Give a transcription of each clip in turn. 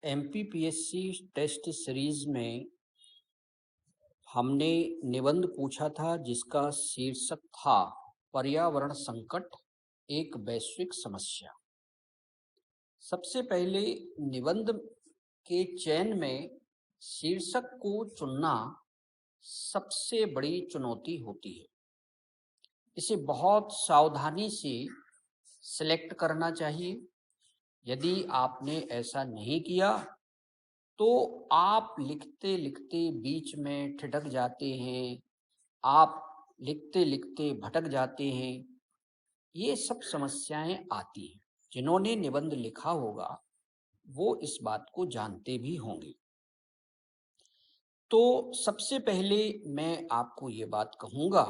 MPPSC test series में हमने निबंध पूछा था जिसका शीर्षक था पर्यावरण संकट एक वैश्विक समस्या। सबसे पहले निबंध के चयन में शीर्षक को चुनना सबसे बड़ी चुनौती होती है। इसे बहुत सावधानी से सिलेक्ट करना चाहिए। यदि आपने ऐसा नहीं किया तो आप लिखते लिखते बीच में ठिठक जाते हैं, आप लिखते लिखते भटक जाते हैं। ये सब समस्याएं आती हैं। जिन्होंने निबंध लिखा होगा वो इस बात को जानते भी होंगे। तो सबसे पहले मैं आपको ये बात कहूँगा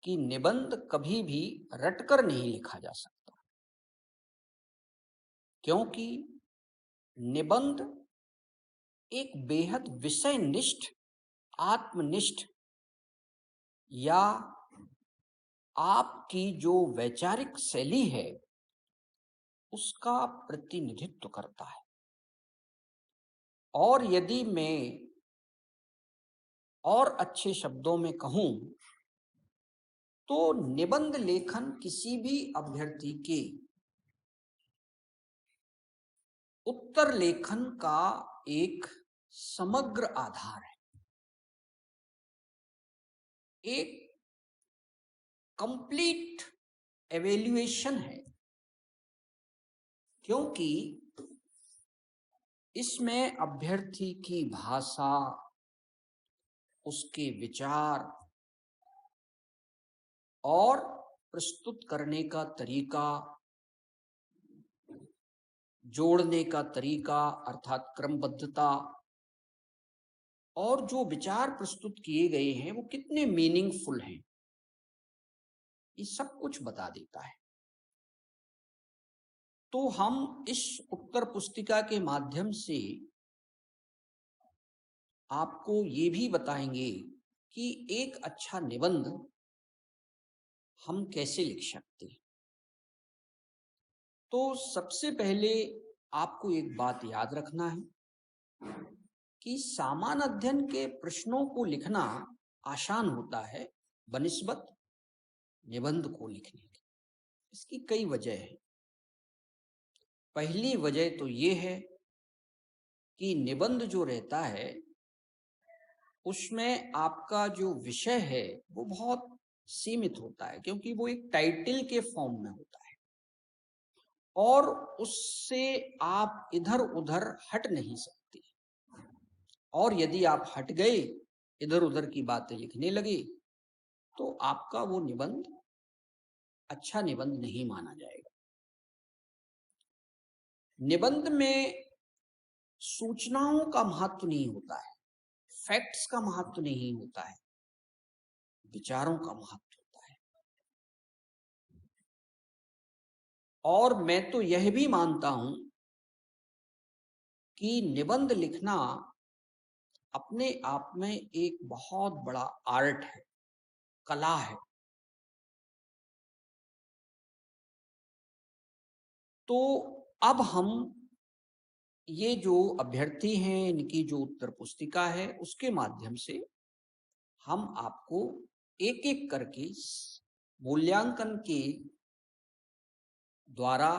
कि निबंध कभी भी रटकर नहीं लिखा जा सकता, क्योंकि निबंध एक बेहद विषयनिष्ठ, आत्मनिष्ठ या आपकी जो वैचारिक शैली है उसका प्रतिनिधित्व करता है। और यदि मैं और अच्छे शब्दों में कहूं तो निबंध लेखन किसी भी अभ्यर्थी के उत्तर लेखन का एक समग्र आधार है, एक कंप्लीट एवेल्युएशन है, क्योंकि इसमें अभ्यर्थी की भाषा, उसके विचार और प्रस्तुत करने का तरीका, जोड़ने का तरीका अर्थात क्रमबद्धता, और जो विचार प्रस्तुत किए गए हैं वो कितने मीनिंगफुल हैं, ये सब कुछ बता देता है। तो हम इस उत्तर पुस्तिका के माध्यम से आपको ये भी बताएंगे कि एक अच्छा निबंध हम कैसे लिख सकते हैं। तो सबसे पहले आपको एक बात याद रखना है कि सामान्य अध्ययन के प्रश्नों को लिखना आसान होता है बनिस्बत निबंध को लिखने की। इसकी कई वजह है। पहली वजह तो ये है कि निबंध जो रहता है उसमें आपका जो विषय है वो बहुत सीमित होता है, क्योंकि वो एक टाइटल के फॉर्म में होता है और उससे आप इधर उधर हट नहीं सकते। और यदि आप हट गए, इधर उधर की बातें लिखने लगे, तो आपका वो निबंध अच्छा निबंध नहीं माना जाएगा। निबंध में सूचनाओं का महत्व नहीं होता है, फैक्ट्स का महत्व नहीं होता है, विचारों का महत्व होता है। और मैं तो यह भी मानता हूं कि निबंध लिखना अपने आप में एक बहुत बड़ा आर्ट है, कला है। तो अब हम ये जो अभ्यर्थी हैं, इनकी जो उत्तर पुस्तिका है उसके माध्यम से हम आपको एक एक करके मूल्यांकन के द्वारा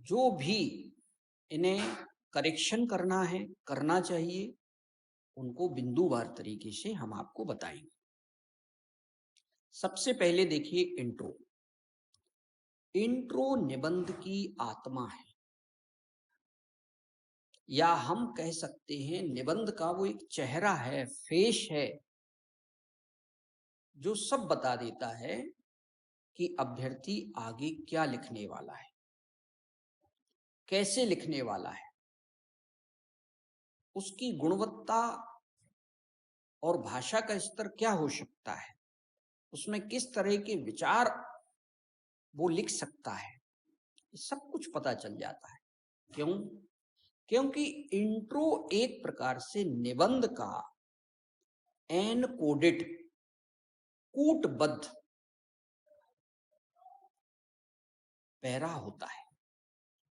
जो भी इन्हें करेक्शन करना है, करना चाहिए, उनको बिंदुवार तरीके से हम आपको बताएंगे। सबसे पहले देखिए इंट्रो। इंट्रो निबंध की आत्मा है, या हम कह सकते हैं निबंध का वो एक चेहरा है, फेस है, जो सब बता देता है कि अभ्यर्थी आगे क्या लिखने वाला है, कैसे लिखने वाला है, उसकी गुणवत्ता और भाषा का स्तर क्या हो सकता है, उसमें किस तरह के विचार वो लिख सकता है, सब कुछ पता चल जाता है। क्यों? क्योंकि इंट्रो एक प्रकार से निबंध का एनकोडेड, कूटबद्ध पैरा होता है,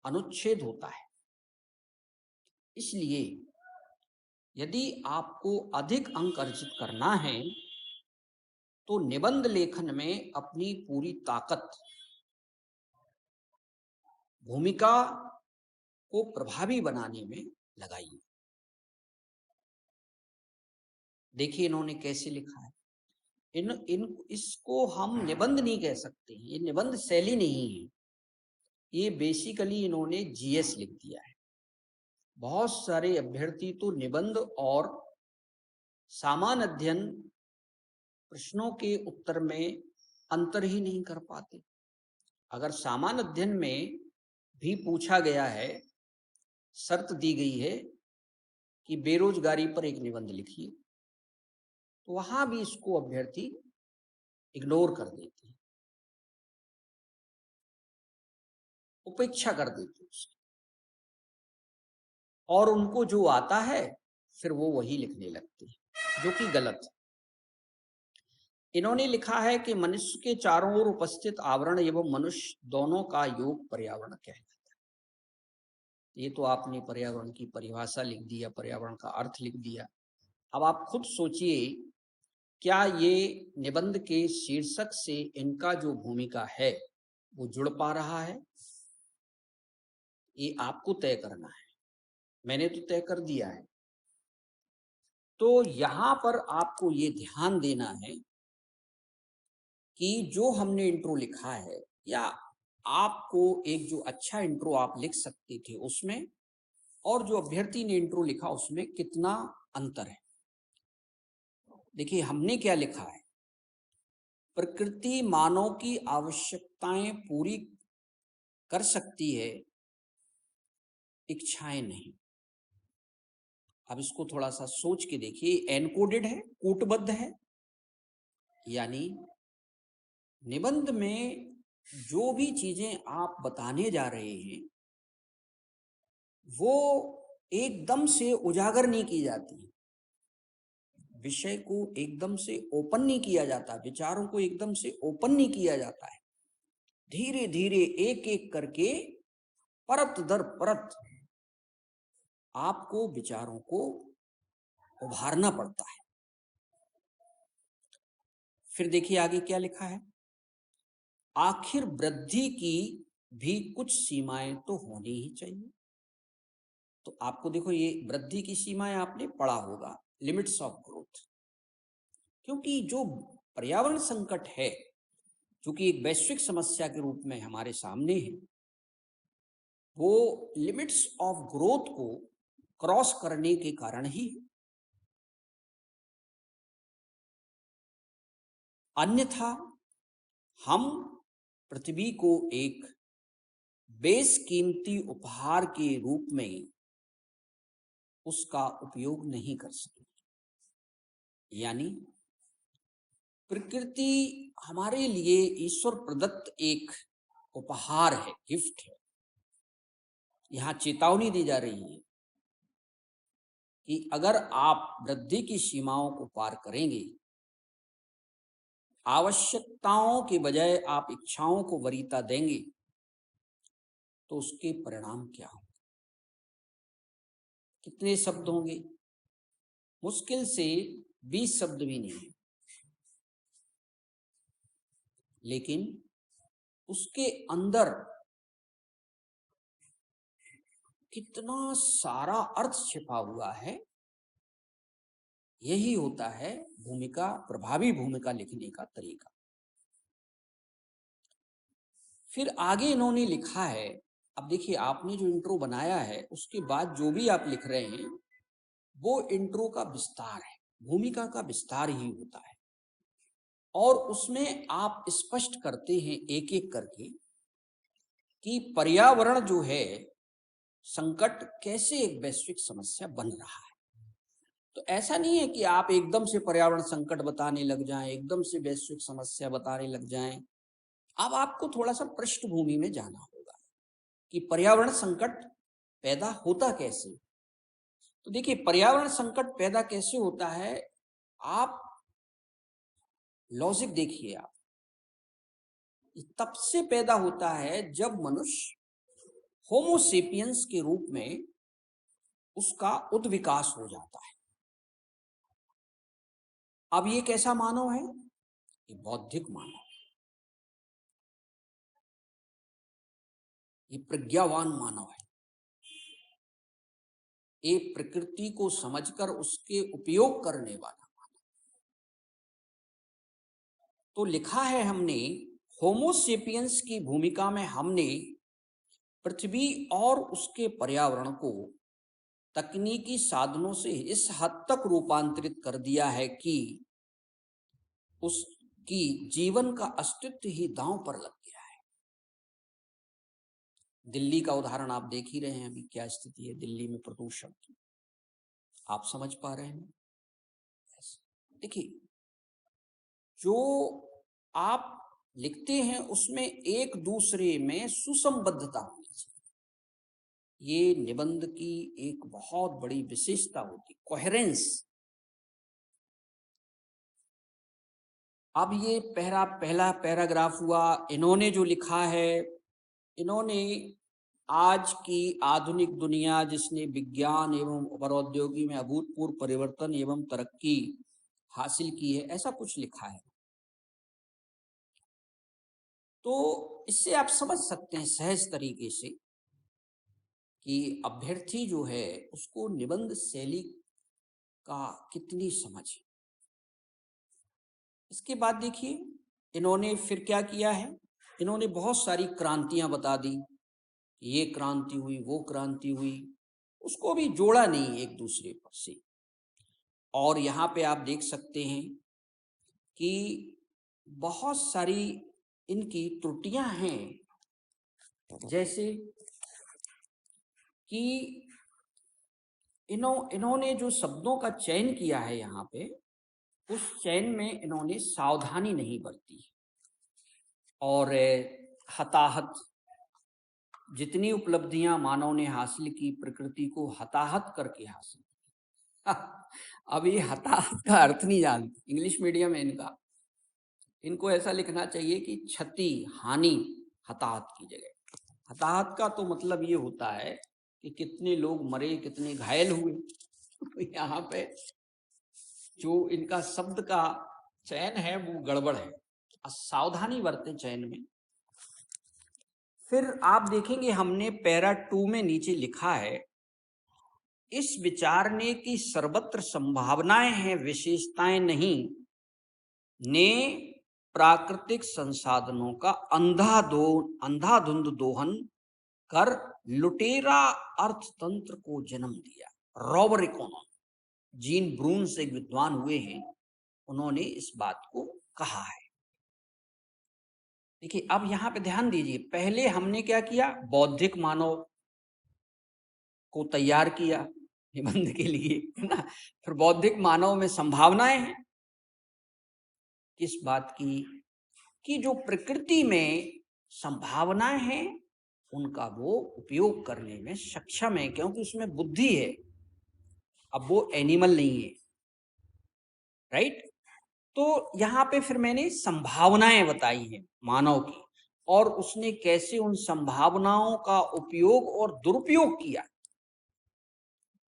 अनुच्छेद होता है। इसलिए यदि आपको अधिक अंक अर्जित करना है तो निबंध लेखन में अपनी पूरी ताकत, भूमिका को प्रभावी बनाने में लगाइए। देखिए इन्होंने कैसे लिखा है। इसको हम निबंध नहीं कह सकते, ये निबंध शैली नहीं है, ये बेसिकली इन्होंने जीएस लिख दिया है। बहुत सारे अभ्यर्थी तो निबंध और सामान्य अध्ययन प्रश्नों के उत्तर में अंतर ही नहीं कर पाते। अगर सामान्य अध्ययन में भी पूछा गया है, शर्त दी गई है कि बेरोजगारी पर एक निबंध लिखिए, तो वहां भी इसको अभ्यर्थी इग्नोर कर देते हैं, उपेक्षा कर देते हैं और उनको जो आता है फिर वो वही लिखने लगते हैं, जो कि गलत है। इन्होंने लिखा है कि मनुष्य के चारों ओर उपस्थित आवरण एवं मनुष्य दोनों का योग पर्यावरण कहलाता है। ये तो आपने पर्यावरण की परिभाषा लिख दिया, पर्यावरण का अर्थ लिख दिया। अब आप खुद सोचिए, क्या ये निबंध के शीर्षक से इनका जो भूमिका है वो जुड़ पा रहा है? ये आपको तय करना है, मैंने तो तय कर दिया है। तो यहां पर आपको ये ध्यान देना है कि जो हमने इंट्रो लिखा है, या आपको एक जो अच्छा इंट्रो आप लिख सकते थे उसमें और जो अभ्यर्थी ने इंट्रो लिखा उसमें कितना अंतर है। देखिए हमने क्या लिखा है, प्रकृति मानव की आवश्यकताएं पूरी कर सकती है, इच्छाएं नहीं। अब इसको थोड़ा सा सोच के देखिए, एनकोडेड है, कूटबद्ध है, यानी निबंध में जो भी चीजें आप बताने जा रहे हैं वो एकदम से उजागर नहीं की जाती, विषय को एकदम से ओपन नहीं किया जाता, विचारों को एकदम से ओपन नहीं किया जाता है। धीरे धीरे एक एक करके, परत दर परत आपको विचारों को उभारना पड़ता है। फिर देखिए आगे क्या लिखा है, आखिर वृद्धि की भी कुछ सीमाएं तो होनी ही चाहिए। तो आपको देखो, ये वृद्धि की सीमाएं आपने पढ़ा होगा, लिमिट्स ऑफ ग्रोथ। क्योंकि जो पर्यावरण संकट है, जो कि एक वैश्विक समस्या के रूप में हमारे सामने है, वो लिमिट्स ऑफ ग्रोथ को क्रॉस करने के कारण ही है। अन्यथा हम पृथ्वी को एक बेशकीमती उपहार के रूप में उसका उपयोग नहीं कर सकेंगे। यानी प्रकृति हमारे लिए ईश्वर प्रदत्त एक उपहार है, गिफ्ट है। यहां चेतावनी दी जा रही है कि अगर आप वृद्धि की सीमाओं को पार करेंगे, आवश्यकताओं के बजाय आप इच्छाओं को वरीयता देंगे, तो उसके परिणाम क्या होंगे? कितने शब्द होंगे? मुश्किल से 20 शब्द भी नहीं, लेकिन उसके अंदर कितना सारा अर्थ छिपा हुआ है। यही होता है भूमिका, प्रभावी भूमिका लिखने का तरीका। फिर आगे इन्होंने लिखा है, अब देखिए आपने जो इंट्रो बनाया है उसके बाद जो भी आप लिख रहे हैं वो इंट्रो का विस्तार है, भूमिका का विस्तार ही होता है। और उसमें आप स्पष्ट करते हैं एक एक करके कि पर्यावरण जो है संकट कैसे एक वैश्विक समस्या बन रहा है। तो ऐसा नहीं है कि आप एकदम से पर्यावरण संकट बताने लग जाएं, एकदम से वैश्विक समस्या बताने लग जाएं। अब आपको थोड़ा सा पृष्ठभूमि में जाना होगा कि पर्यावरण संकट पैदा होता कैसे। तो देखिए पर्यावरण संकट पैदा कैसे होता है, आप लॉजिक देखिए। आप तब से पैदा होता है जब मनुष्य होमोसेपियंस के रूप में उसका उद्विकास हो जाता है। अब ये कैसा मानव है? ये बौद्धिक मानव, ये प्रज्ञावान मानव है, ये प्रकृति को समझकर उसके उपयोग करने वाला मानव। तो लिखा है हमने, होमो सेपियंस की भूमिका में हमने पृथ्वी और उसके पर्यावरण को तकनीकी साधनों से इस हद तक रूपांतरित कर दिया है कि उसकी जीवन का अस्तित्व ही दांव पर लग गया है। दिल्ली का उदाहरण आप देख ही रहे हैं, अभी क्या स्थिति है दिल्ली में प्रदूषण की, आप समझ पा रहे हैं। देखिए, जो आप लिखते हैं उसमें एक दूसरे में सुसंबद्धता होनी चाहिए। ये निबंध की एक बहुत बड़ी विशेषता होती, कोहेरेंस। अब ये पहला पैराग्राफ हुआ, इन्होंने जो लिखा है, इन्होंने आज की आधुनिक दुनिया जिसने विज्ञान एवं प्रौद्योगिकी में अभूतपूर्व परिवर्तन एवं तरक्की हासिल की है, ऐसा कुछ लिखा है। तो इससे आप समझ सकते हैं सहज तरीके से कि अभ्यर्थी जो है उसको निबंध शैली का कितनी समझ है। इसके बाद देखिए इन्होंने फिर क्या किया है, इन्होंने बहुत सारी क्रांतियां बता दी, ये क्रांति हुई, वो क्रांति हुई, उसको भी जोड़ा नहीं एक दूसरे पर से। और यहाँ पे आप देख सकते हैं कि बहुत सारी इनकी त्रुटियां हैं, जैसे कि इन्होंने जो शब्दों का चयन किया है यहाँ पे, उस चयन में इन्होंने सावधानी नहीं बरती और हताहत, जितनी उपलब्धियां मानव ने हासिल की प्रकृति को हताहत करके हासिल की। अब ये हताहत का अर्थ नहीं जानते, इंग्लिश मीडियम है इनका, इनको ऐसा लिखना चाहिए कि क्षति हानि हताहत की जगह। हताहत का तो मतलब ये होता है कि कितने लोग मरे, कितने घायल हुए। यहाँ पे जो इनका शब्द का चयन है वो गड़बड़ है, सावधानी बरतें चयन में। फिर आप देखेंगे हमने पैरा 2 में नीचे लिखा है, इस विचारने की सर्वत्र संभावनाएं हैं, विशेषताएं नहीं, ने प्राकृतिक संसाधनों का अंधाधुंध दोहन कर लुटेरा अर्थतंत्र को जन्म दिया। रॉबर इकोनॉमी, जीन ब्रून्स एक विद्वान हुए हैं, उन्होंने इस बात को कहा है। देखिए अब यहाँ पे ध्यान दीजिए, पहले हमने क्या किया, बौद्धिक मानव को तैयार किया निबंध के लिए, है ना। फिर बौद्धिक मानव में संभावनाएं हैं, किस बात की, कि जो प्रकृति में संभावनाएं हैं उनका वो उपयोग करने में सक्षम है, क्योंकि उसमें बुद्धि है। अब वो एनिमल नहीं है, राइट। तो यहाँ पे फिर मैंने संभावनाएं बताई हैं मानव की, और उसने कैसे उन संभावनाओं का उपयोग और दुरुपयोग किया,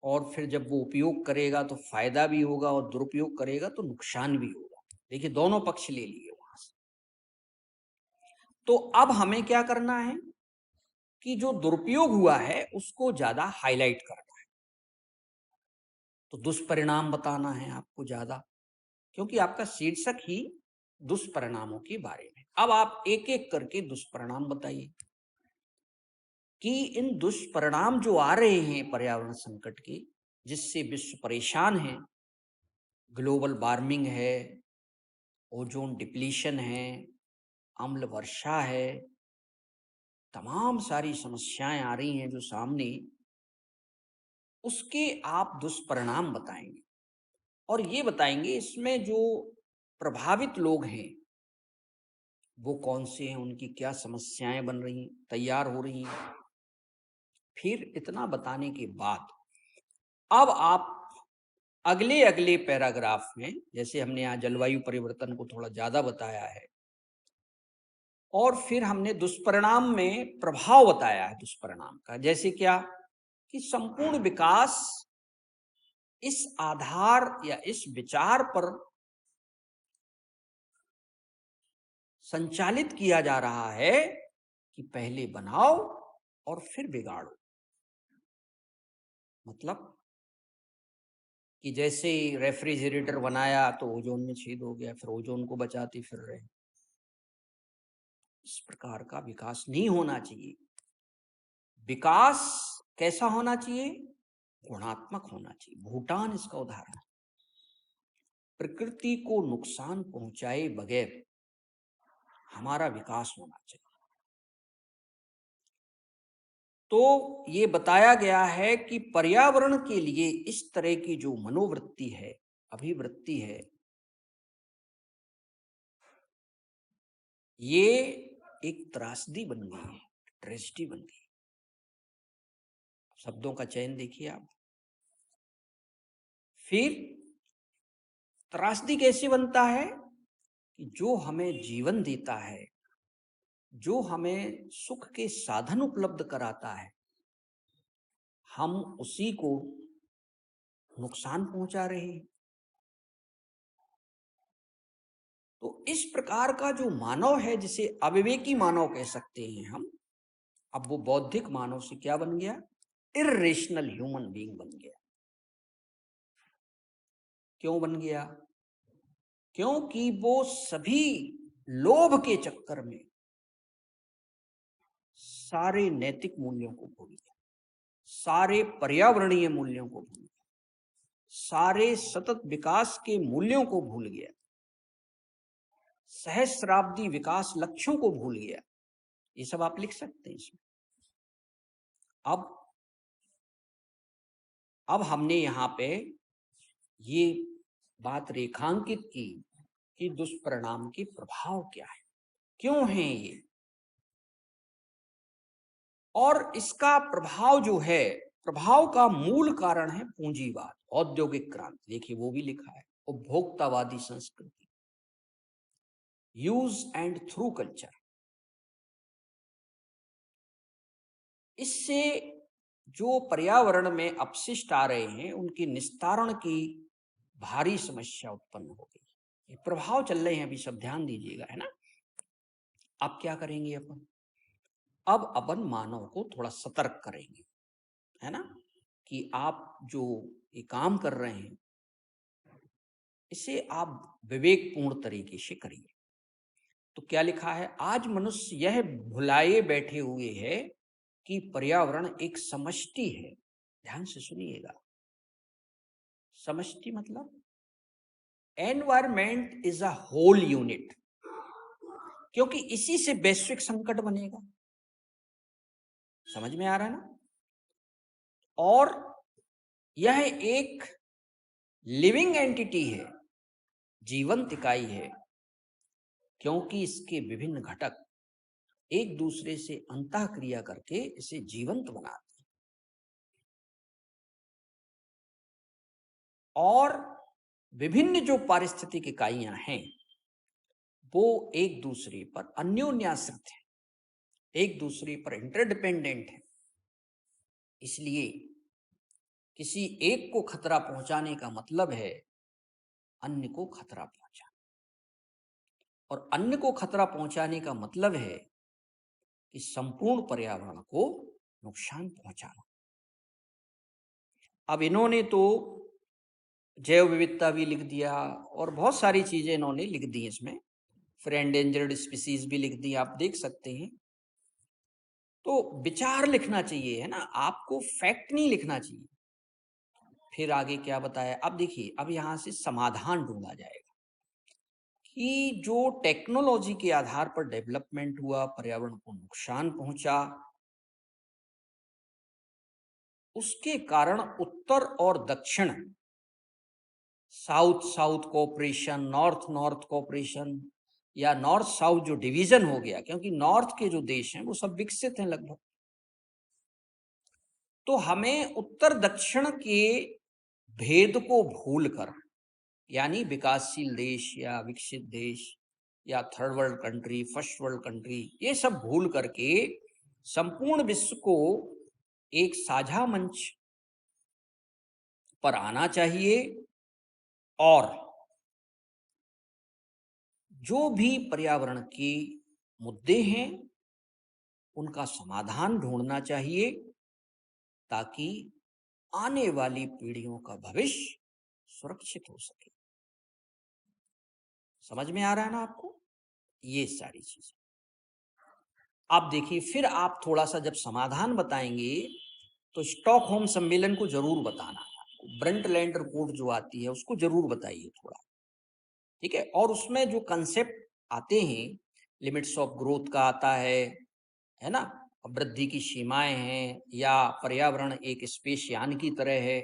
और फिर जब वो उपयोग करेगा तो फायदा भी होगा और दुरुपयोग करेगा तो नुकसान भी होगा। देखिए दोनों पक्ष ले लिए वहां से। तो अब हमें क्या करना है कि जो दुरुपयोग हुआ है उसको ज्यादा हाईलाइट करना है, तो दुष्परिणाम बताना है आपको ज्यादा, क्योंकि आपका शीर्षक ही दुष्परिणामों के बारे में। अब आप एक एक करके दुष्परिणाम बताइए कि इन दुष्परिणाम जो आ रहे हैं पर्यावरण संकट के, जिससे विश्व परेशान है, ग्लोबल वार्मिंग है, ओजोन डिप्लीशन है, अम्ल वर्षा है, तमाम सारी समस्याएं आ रही हैं जो सामने, उसके आप दुष्परिणाम बताएंगे और ये बताएंगे इसमें जो प्रभावित लोग हैं वो कौन से हैं, उनकी क्या समस्याएं बन रही, तैयार हो रही हैं। फिर इतना बताने के बाद अब आप अगले अगले पैराग्राफ में, जैसे हमने यहाँ जलवायु परिवर्तन को थोड़ा ज्यादा बताया है, और फिर हमने दुष्परिणाम में प्रभाव बताया है दुष्परिणाम का, जैसे क्या, कि संपूर्ण विकास इस आधार या इस विचार पर संचालित किया जा रहा है कि पहले बनाओ और फिर बिगाड़ो। मतलब कि जैसे रेफ्रिजरेटर बनाया तो ओजोन में छेद हो गया, फिर ओजोन को बचाते फिर रहे। इस प्रकार का विकास नहीं होना चाहिए। विकास कैसा होना चाहिए? गुणात्मक होना चाहिए। भूटान इसका उदाहरण है। प्रकृति को नुकसान पहुंचाए बगैर हमारा विकास होना चाहिए। तो ये बताया गया है कि पर्यावरण के लिए इस तरह की जो मनोवृत्ति है, अभिवृत्ति है, ये एक त्रासदी बन गई है, ट्रेजेडी बन गई। शब्दों का चयन देखिए आप। फिर त्रासदी कैसे बनता है कि जो हमें जीवन देता है, जो हमें सुख के साधन उपलब्ध कराता है, हम उसी को नुकसान पहुंचा रहे हैं। तो इस प्रकार का जो मानव है, जिसे अविवेकी मानव कह सकते हैं हम, अब वो बौद्धिक मानव से क्या बन गया? इर्रेशनल ह्यूमन बीइंग बन गया। क्यों बन गया? क्योंकि वो सभी लोभ के चक्कर में सारे नैतिक मूल्यों को भूल गया, सारे पर्यावरणीय मूल्यों को भूल गया, सारे सतत विकास के मूल्यों को भूल गया, सहस्राब्दी विकास लक्ष्यों को भूल गया। ये सब आप लिख सकते हैं इसमें। अब हमने यहाँ पे ये बात रेखांकित की कि दुष्परिणाम के प्रभाव क्या है, क्यों है ये, और इसका प्रभाव जो है, प्रभाव का मूल कारण है पूंजीवाद, औद्योगिक क्रांति। देखिए वो भी लिखा है, उपभोक्तावादी संस्कृति, यूज एंड थ्रू कल्चर। इससे जो पर्यावरण में अपशिष्ट आ रहे हैं, उनके निस्तारण की भारी समस्या उत्पन्न हो गई। ये प्रभाव चल रहे हैं अभी, सब ध्यान दीजिएगा, है ना। अब क्या करेंगे अपन? अब अपन मानव को थोड़ा सतर्क करेंगे, है ना, कि आप जो ये काम कर रहे हैं इसे आप विवेकपूर्ण तरीके से करिए। तो क्या लिखा है? आज मनुष्य यह भुलाए बैठे हुए है कि पर्यावरण एक समष्टि है। ध्यान से सुनिएगा। समष्टि मतलब environment is a whole unit, क्योंकि इसी से वैश्विक संकट बनेगा। समझ में आ रहा है ना? और यह एक लिविंग एंटिटी है, जीवंत इकाई है, क्योंकि इसके विभिन्न घटक एक दूसरे से अंतःक्रिया करके इसे जीवंत बनाते हैं। और विभिन्न जो पारिस्थितिक इकाइयां हैं वो एक दूसरे पर अन्योन्याश्रित है, एक दूसरे पर इंटरडिपेंडेंट है। इसलिए किसी एक को खतरा पहुंचाने का मतलब है अन्य को खतरा पहुंचाना, और अन्य को खतरा पहुंचाने का मतलब है कि संपूर्ण पर्यावरण को नुकसान पहुंचाना। अब इन्होंने तो जैव विविधता भी लिख दिया और बहुत सारी चीजें इन्होंने लिख दी इसमें, फिर एंडेंजर्ड स्पीसीज भी लिख दी, आप देख सकते हैं। तो विचार लिखना चाहिए, है ना, आपको फैक्ट नहीं लिखना चाहिए। फिर आगे क्या बताया? अब देखिए, अब यहां से समाधान ढूंढा जाएगा कि जो टेक्नोलॉजी के आधार पर डेवलपमेंट हुआ, पर्यावरण को नुकसान पहुंचा, उसके कारण उत्तर और दक्षिण, south south cooperation, north north cooperation, या नॉर्थ साउथ जो डिवीजन हो गया, क्योंकि नॉर्थ के जो देश हैं वो सब विकसित हैं लगभग। तो हमें उत्तर दक्षिण के भेद को भूलकर, यानी विकासशील देश या विकसित देश या third world country, first world country, ये सब भूल करके संपूर्ण विश्व को एक साझा मंच पर आना चाहिए और जो भी पर्यावरण के मुद्दे हैं उनका समाधान ढूंढना चाहिए ताकि आने वाली पीढ़ियों का भविष्य सुरक्षित हो सके। समझ में आ रहा है ना आपको ये सारी चीजें? आप देखिए, फिर आप थोड़ा सा जब समाधान बताएंगे तो स्टॉकहोम सम्मेलन को जरूर बताना है आपको, ब्रंटलैंड रिपोर्ट जो आती है उसको जरूर बताइए थोड़ा, ठीक है? और उसमें जो कंसेप्ट आते हैं, लिमिट्स ऑफ ग्रोथ का आता है ना, वृद्धि की सीमाएं हैं, या पर्यावरण एक स्पेस यान की तरह है,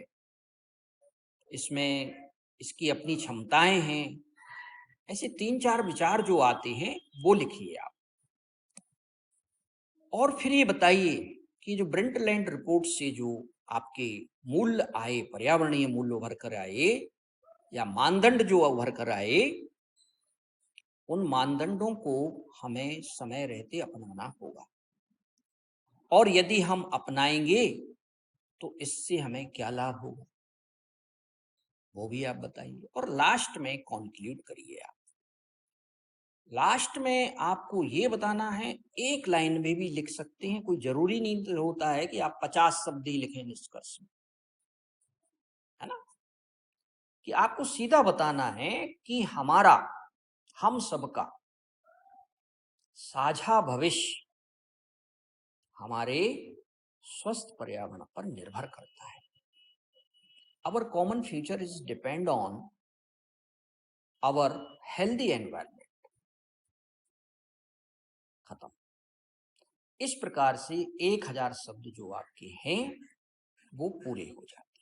इसमें इसकी अपनी क्षमताएं हैं, ऐसे 3-4 विचार जो आते हैं वो लिखिए आप। और फिर ये बताइए कि जो ब्रंटलैंड रिपोर्ट से जो आपके मूल्य आए, पर्यावरणीय मूल्य उभर कर आए या मानदंड जो उभर कर आए, उन मानदंडों को हमें समय रहते अपनाना होगा, और यदि हम अपनाएंगे तो इससे हमें क्या लाभ होगा वो भी आप बताइए। और लास्ट में कंक्लूड करिए आप। लास्ट में आपको ये बताना है, एक लाइन में भी लिख सकते हैं, कोई जरूरी नहीं होता है कि आप 50 शब्द ही लिखें निष्कर्ष में, है ना, कि आपको सीधा बताना है कि हमारा, हम सबका साझा भविष्य हमारे स्वस्थ पर्यावरण पर निर्भर करता है। Our common future is depend on our healthy environment. खत्म। इस प्रकार से 1000 शब्द जो आपके हैं वो पूरे हो जाते हैं।